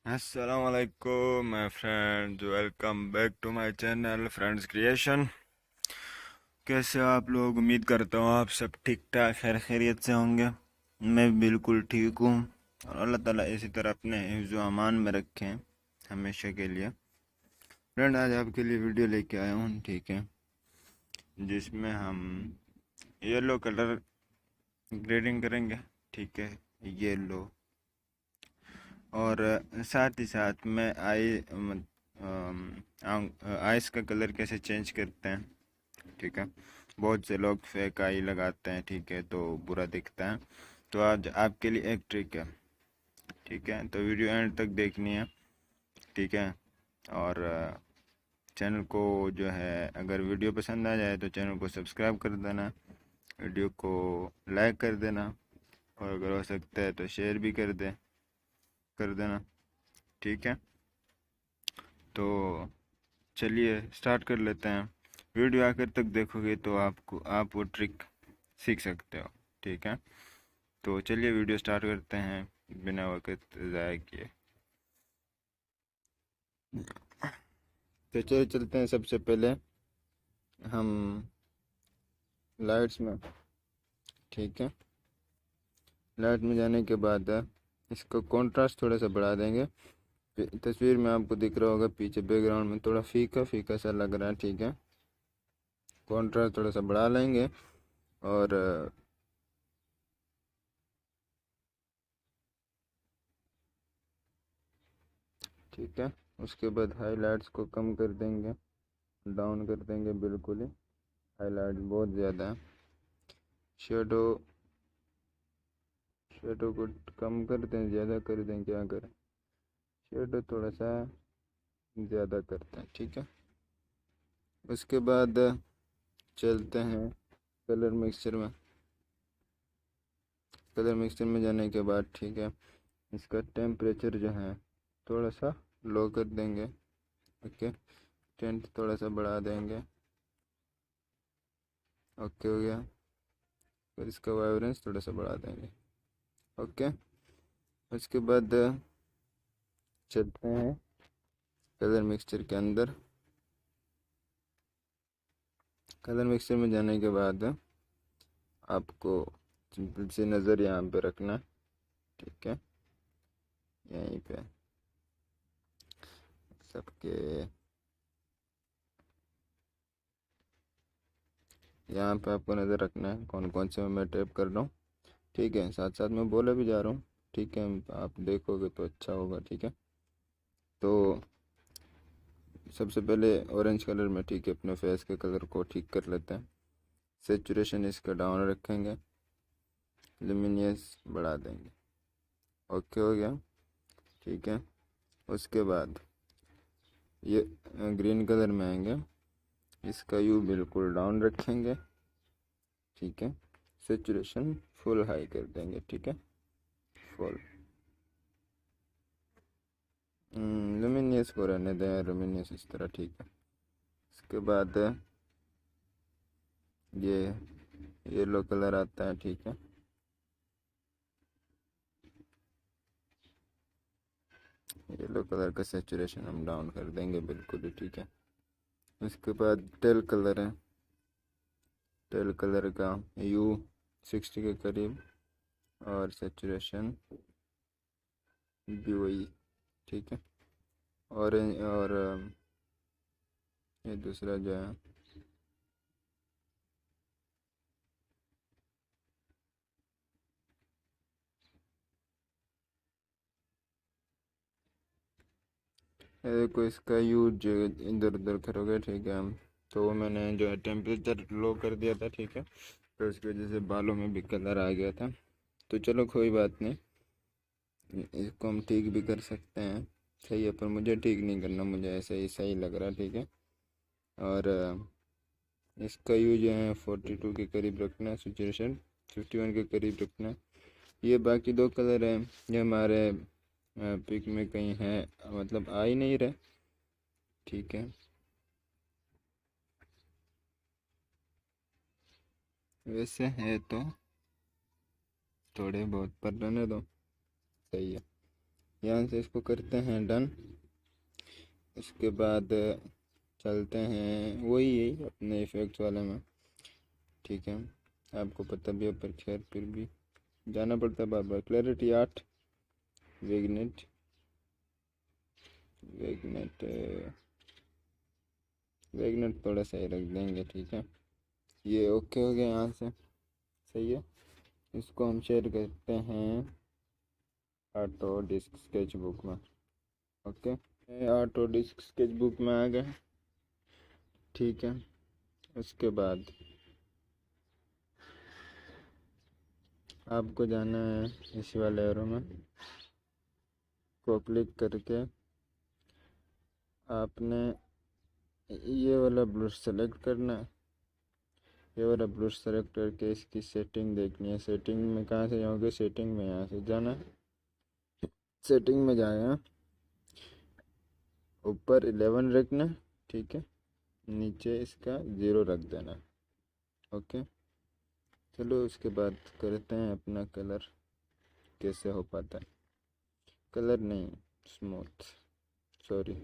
अस्सलाम वालेकुम my friends, welcome back to my channel friends creation. कैसे हो आप लोग? उम्मीद करता हूँ आप सब ठीक ठाक खैर खैरियत से होंगे। मैं बिल्कुल ठीक हूँ और अल्लाह ताला इसी तरह अपने हिफ्ज़ व अमान में रखें हमेशा के लिए। फ्रेंड, आज आपके लिए वीडियो लेके आया हूँ, ठीक है, जिसमें हम येलो कलर ग्रेडिंग करेंगे, ठीक है, येलो। और साथ ही साथ में आइस का कलर कैसे चेंज करते हैं, ठीक है। बहुत से लोग फेक आई लगाते हैं, ठीक है, तो बुरा दिखता है। तो आज आपके लिए एक ट्रिक है, ठीक है, तो वीडियो एंड तक देखनी है, ठीक है। और चैनल को जो है, अगर वीडियो पसंद आ जाए तो चैनल को सब्सक्राइब कर देना, वीडियो को लाइक कर देना, और अगर हो सकता है तो शेयर भी कर देना, ठीक है। तो चलिए स्टार्ट कर लेते हैं। वीडियो आखिर तक देखोगे तो आप वो ट्रिक सीख सकते हो, ठीक है। तो चलिए वीडियो स्टार्ट करते हैं बिना वक्त ज़ाया किए। तो चलिए चलते हैं। सबसे पहले हम लाइट्स में, ठीक है, लाइट में जाने के बाद इसका कंट्रास्ट थोड़ा सा बढ़ा देंगे। तस्वीर में आपको दिख रहा होगा पीछे बैकग्राउंड में थोड़ा फीका फीका सा लग रहा है, ठीक है। कंट्रास्ट थोड़ा सा बढ़ा लेंगे और ठीक है, उसके बाद हाइलाइट्स को कम कर देंगे, डाउन कर देंगे बिल्कुल ही। हाईलाइट बहुत ज़्यादा है। शेडो शेडो को कम कर दें, ज़्यादा कर दें, क्या करें, शेडो थोड़ा सा ज़्यादा करते हैं, ठीक है। उसके बाद चलते हैं कलर मिक्सचर में। कलर मिक्सचर में जाने के बाद, ठीक है, इसका टेम्परेचर जो है थोड़ा सा लो कर देंगे, ओके। टेंट थोड़ा सा बढ़ा देंगे, ओके हो गया। फिर इसका वाइब्रेंस थोड़ा सा बढ़ा देंगे, ओके। उसके बाद चलते हैं कलर मिक्सचर के अंदर। कलर मिक्सचर में जाने के बाद आपको सिंपल सी नज़र यहाँ पे रखना, ठीक है, यहीं पे सबके यहाँ पे आपको नज़र रखना है कौन कौन से मैं टैप कर रहा हूँ, ठीक है। साथ साथ में बोले भी जा रहा हूँ, ठीक है, आप देखोगे तो अच्छा होगा, ठीक है। तो सबसे पहले ऑरेंज कलर में, ठीक है, अपने फेस के कलर को ठीक कर लेते हैं। सेचुरेशन इसका डाउन रखेंगे, लुमिनियस बढ़ा देंगे, ओके हो गया, ठीक है। उसके बाद ये ग्रीन कलर में आएंगे, इसका यू बिल्कुल डाउन रखेंगे, ठीक है। सेचुरेशन फुल हाई कर देंगे, ठीक है, फुल। लुमिनियस को रहने दें, लुमिनियस इस तरह, ठीक है। इसके बाद ये येलो कलर आता है, ठीक है, येलो कलर का सेचुरेशन हम डाउन कर देंगे बिल्कुल ही, ठीक है। उसके बाद टेल कलर है, टेल कलर का यू 60 के करीब और सेचुरेशन भी वही, ठीक है। ऑरेंज और ये दूसरा जो है देखो, इसका यूज इधर उधर करोगे, ठीक है। तो वो मैंने जो है टेम्परेचर लो कर दिया था, ठीक है, तो उसकी वजह से बालों में भी कलर आ गया था। तो चलो कोई बात नहीं, इसको हम ठीक भी कर सकते हैं, सही है, पर मुझे ठीक नहीं करना, मुझे ऐसे ही सही लग रहा है, ठीक है। और इसका यूज जो है 42 के करीब रखना है, सेचुरेशन 51 के करीब रखना है। ये बाकी दो कलर हैं, ये हमारे पिक में कहीं है, मतलब आ ही नहीं रहे, ठीक है। वैसे है तो थोड़े बहुत पर रहने दो, सही है। यहाँ से इसको करते हैं डन। उसके बाद चलते हैं वही है अपने इफ़ेक्ट्स वाले में, ठीक है। आपको पता भी है पर खैर फिर भी जाना पड़ता है बार बार। क्लैरिटी 8, वेगनेट वेगनेट वेगनेट थोड़ा सही रख देंगे, ठीक है। ये ओके हो गया यहाँ से, सही है। इसको हम शेयर करते हैं ऑटो डिस्क स्केच बुक में, okay. Autodesk SketchBook में आ गए, ठीक है। उसके बाद आपको जाना है इसी वाले एरो में, को क्लिक करके आपने ये वाला ब्रश सेलेक्ट करना है। ये वाला ब्रश सेलेक्ट करके इसकी सेटिंग देखनी है। सेटिंग में कहाँ से जाओगे, सेटिंग में यहाँ से जाना है। सेटिंग में जाएगा, ऊपर 11 रखना, ठीक है। नीचे इसका 0 रख देना, ओके। चलो उसके बाद करते हैं अपना कलर कैसे हो पाता है। कलर नहीं, स्मूथ, सॉरी,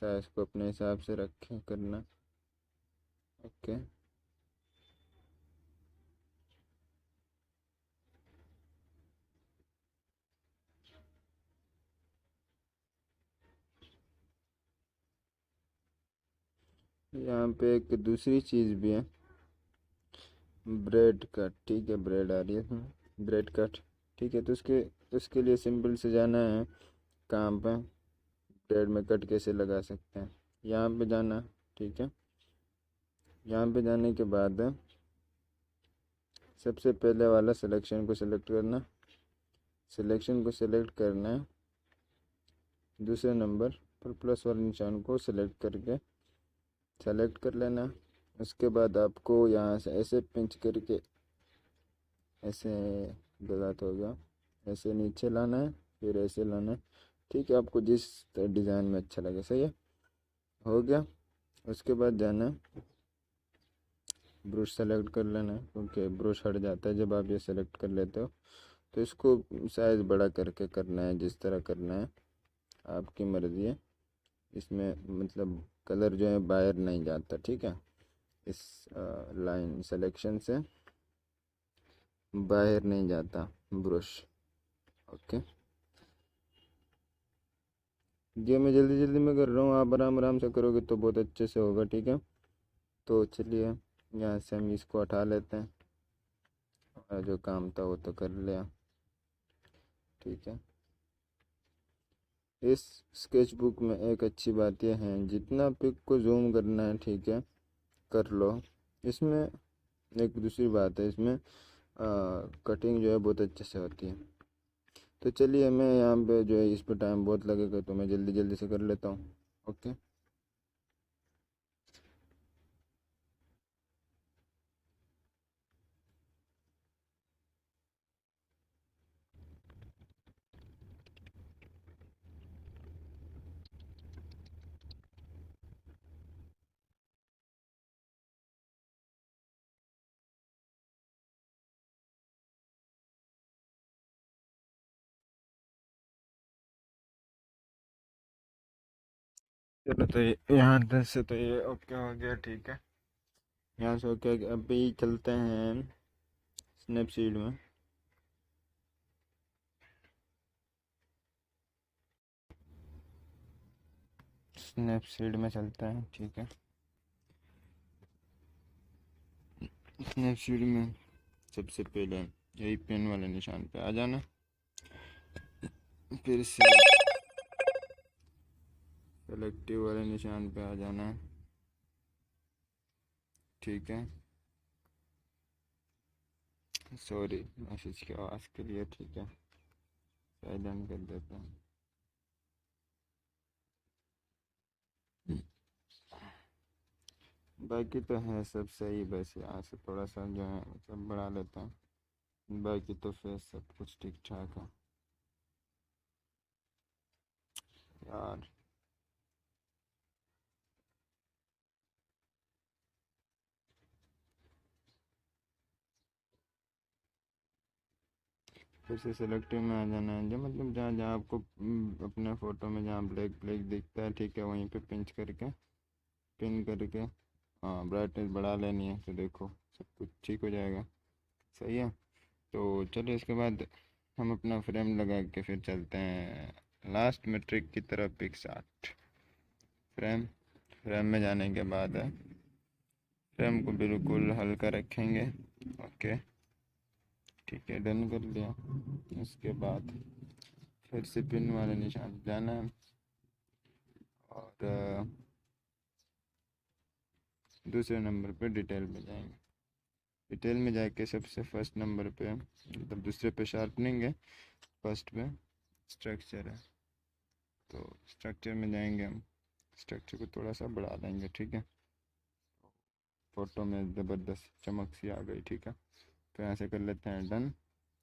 साइज को अपने हिसाब से रखें करना, ओके। यहाँ पे एक दूसरी चीज़ भी है, ब्रेड कट, ठीक है। ब्रेड आ रही है, ब्रेड कट, ठीक है। तो उसके लिए सिंपल से जाना है काम पे, ब्रेड में कट कैसे लगा सकते हैं, यहाँ पे जाना, ठीक है। यहाँ पे जाने के बाद सबसे पहले वाला सिलेक्शन को सिलेक्ट करना, सिलेक्शन को सिलेक्ट करना है। दूसरे नंबर पर प्लस वाले निशान को सिलेक्ट करके सेलेक्ट कर लेना। उसके बाद आपको यहाँ से ऐसे पिंच करके, ऐसे गलत हो गया, ऐसे नीचे लाना है, फिर ऐसे लाना है, ठीक है। आपको जिस डिज़ाइन में अच्छा लगे, सही है, हो गया। उसके बाद जाना है, ब्रश सेलेक्ट कर लेना है, क्योंकि ब्रश हट जाता है जब आप ये सेलेक्ट कर लेते हो। तो इसको साइज़ बड़ा करके करना है, जिस तरह करना है आपकी मर्ज़ी है। इसमें मतलब कलर जो है बाहर नहीं जाता, ठीक है। इस लाइन सेलेक्शन से बाहर नहीं जाता ब्रश, ओके। ये मैं जल्दी जल्दी में कर रहा हूँ, आप आराम आराम से करोगे तो बहुत अच्छे से होगा, ठीक है। तो चलिए यहाँ से हम इसको हटा लेते हैं, और जो काम था वो तो कर लिया, ठीक है। इस स्केच बुक में एक अच्छी बात यह है, जितना पिक को जूम करना है, ठीक है, कर लो। इसमें एक दूसरी बात है, इसमें कटिंग जो है बहुत अच्छे से होती है। तो चलिए मैं यहाँ पे जो है, इस पर टाइम बहुत लगेगा तो मैं जल्दी जल्दी से कर लेता हूँ, ओके। चलो तो यहाँ तक से तो ये ओके हो गया, ठीक है। यहाँ से ओके हो गया। अभी चलते हैं स्नैपसीड में। स्नैपसीड में चलते हैं, ठीक है। स्नैपसीड में सबसे पहले यही पेन वाले निशान पे आ जाना, फिर से सेलेक्टिव वाले निशान पे आ जाना है, ठीक है। सॉरी मैसेज की आवाज़ के लिए, ठीक है, साइलेंट कर देता हूँ। बाकी तो है सब सही, बस यहाँ से थोड़ा सा जो है मतलब बढ़ा लेता हूँ, बाकी तो फिर सब कुछ ठीक ठाक है यार। फिर से सेलेक्टिव में आ जाना है, जो मतलब जहाँ जहाँ आपको अपने फ़ोटो में जहाँ ब्लैक ब्लैक दिखता है, ठीक है, वहीं पे पिन करके हाँ ब्राइटनेस बढ़ा लेनी है, तो देखो सब कुछ ठीक हो जाएगा। सही है। तो चलिए इसके बाद हम अपना फ्रेम लगा के फिर चलते हैं लास्ट मेट्रिक की तरफ, पिक्स 8। फ्रेम फ्रेम में जाने के बाद फ्रेम को बिल्कुल हल्का रखेंगे। ओके, ठीक है, डन कर लिया। उसके बाद फिर से पिन वाले निशान पे जाना है और दूसरे नंबर पे डिटेल में जाएंगे। डिटेल में जाके सबसे फर्स्ट नंबर पे, मतलब दूसरे पे शार्पनिंग है, फर्स्ट पे स्ट्रक्चर है, तो स्ट्रक्चर में जाएंगे हम। स्ट्रक्चर को थोड़ा सा बढ़ा देंगे, ठीक है। फ़ोटो में ज़बरदस्त चमक सी आ गई, ठीक है। तो यहाँ से कर लेते हैं डन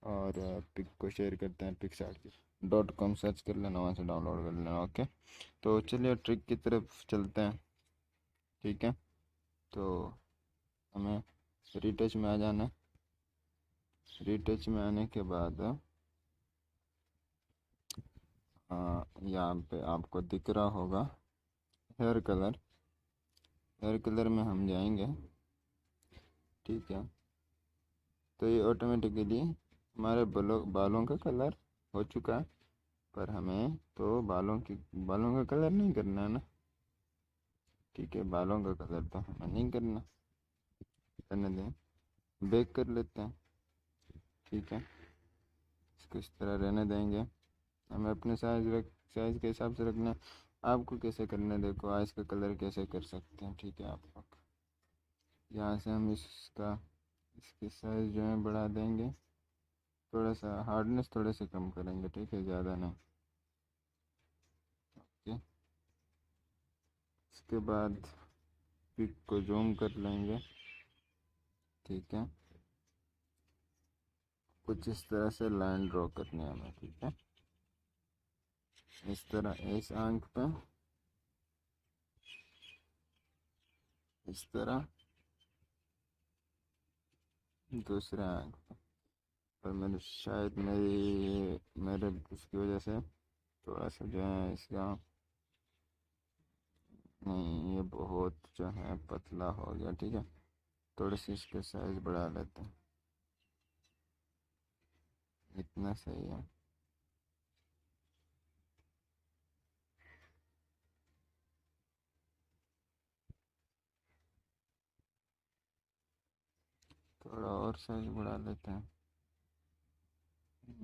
और पिक को शेयर करते हैं picsart.com सर्च कर लेना, वहाँ से डाउनलोड कर लेना। ओके, तो चलिए ट्रिक की तरफ चलते हैं, ठीक है। तो हमें रीटच में आ जाना। रीटच में आने के बाद यहाँ पे आपको दिख रहा होगा हेयर कलर। हेयर कलर में हम जाएंगे, ठीक है। तो ये ऑटोमेटिकली हमारे बालों का कलर हो चुका है, पर हमें तो बालों का कलर नहीं करना है ना, ठीक है। बालों का कलर तो हमें नहीं करना, करने दें, बेक कर लेते हैं, ठीक है। इसको इस तरह रहने देंगे। हमें अपने साइज़ के हिसाब से रखना है। आपको कैसे करना है, देखो आइस का कलर कैसे कर सकते हैं, ठीक है। आप लोग यहाँ से हम इसकी साइज़ जो है बढ़ा देंगे, थोड़ा सा हार्डनेस थोड़े से कम करेंगे, ठीक है, ज़्यादा नहीं। ओके, इसके बाद पिक को जूम कर लेंगे, ठीक है। कुछ इस तरह से लाइन ड्रॉ करनी है हमें, ठीक है। इस तरह इस आंख पे, इस तरह दूसरे आंख पे। पर मैंने शायद मेरे उसकी वजह से थोड़ा सा जो है इसका, नहीं ये बहुत जो है पतला हो गया, ठीक है। थोड़ी सी इसके साइज़ बढ़ा लेते हैं, इतना सही है। थोड़ा और साइज बढ़ा लेते हैं,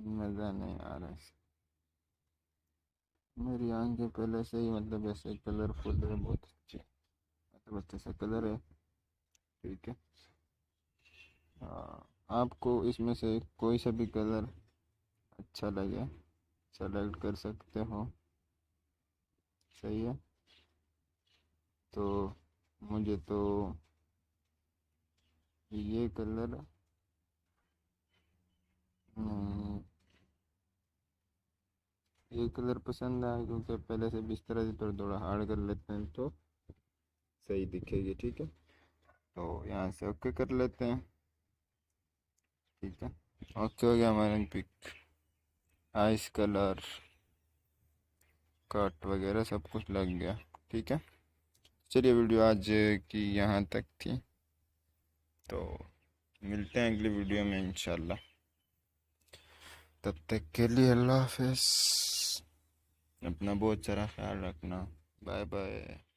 मज़ा नहीं आ रहा है। मेरी आंखें पहले से ही मतलब ऐसे कलरफुल है, बहुत अच्छे, मतलब अच्छे से कलर है, ठीक है। आपको इसमें से कोई सा भी कलर अच्छा लगे सेलेक्ट कर सकते हो, सही है। तो मुझे तो ये कलर नहीं, ये कलर पसंद आया, क्योंकि पहले से भी इस तरह से थोड़ा थोड़ा हार्ड कर लेते हैं तो सही दिखेगी, ठीक है। तो यहाँ से ओके कर लेते हैं, ठीक है। ओके हो गया हमारा पिक, आइस कलर, कट वगैरह सब कुछ लग गया, ठीक है। चलिए वीडियो आज की यहाँ तक थी, तो मिलते हैं अगली वीडियो में इंशाल्लाह। तब तक के लिए अल्लाह हाफिज़, अपना बहुत सारा ख्याल रखना। Bye bye.